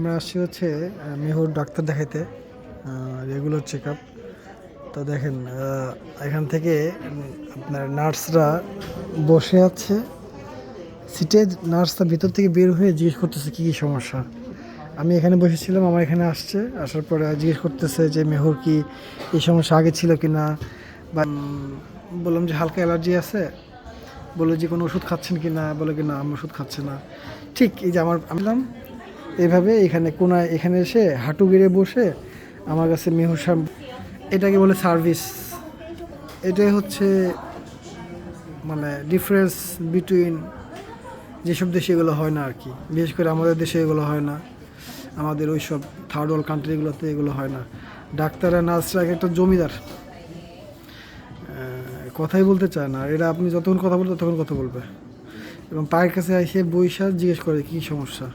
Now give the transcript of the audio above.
আমরা আসছি হচ্ছে মেহুর ডাক্তার দেখাইতে, রেগুলার চেক আপ। তো দেখেন এখান থেকে আপনার নার্সরা বসে আছে সিটে। নার্সরা ভিতর থেকে বের হয়ে জিজ্ঞেস করতেছে কী কী সমস্যা। আমি এখানে বসেছিলাম, আমার এখানে আসছে, আসার পরে জিজ্ঞেস করতেছে যে মেহুর কি এই সমস্যা আগে ছিল কি না, বা বললাম যে হালকা অ্যালার্জি আছে। বলে যে কোনো ওষুধ খাচ্ছেন কি না, বলে কি না আমি ওষুধ খাচ্ছে না। ঠিক এই যে আমি এইভাবে এখানে কোনায় এখানে এসে হাঁটু গেড়ে বসে আমার কাছে মেহুর এটাকে বলে সার্ভিস। এটাই হচ্ছে মানে ডিফারেন্স বিটুইন যেসব দেশে এগুলো হয় না আর কি। বিশেষ করে আমাদের দেশে এগুলো হয় না, আমাদের ওই সব থার্ড ওয়ার্ল্ড কান্ট্রিগুলোতে এগুলো হয় না। ডাক্তার আর নার্সরা একটা জমিদার, কথাই বলতে চায় না। এরা আপনি যতক্ষণ কথা বলবে ততক্ষণ কথা বলবে, এবং পায়ের কাছে এসে বইসা জিজ্ঞেস করে কী সমস্যা।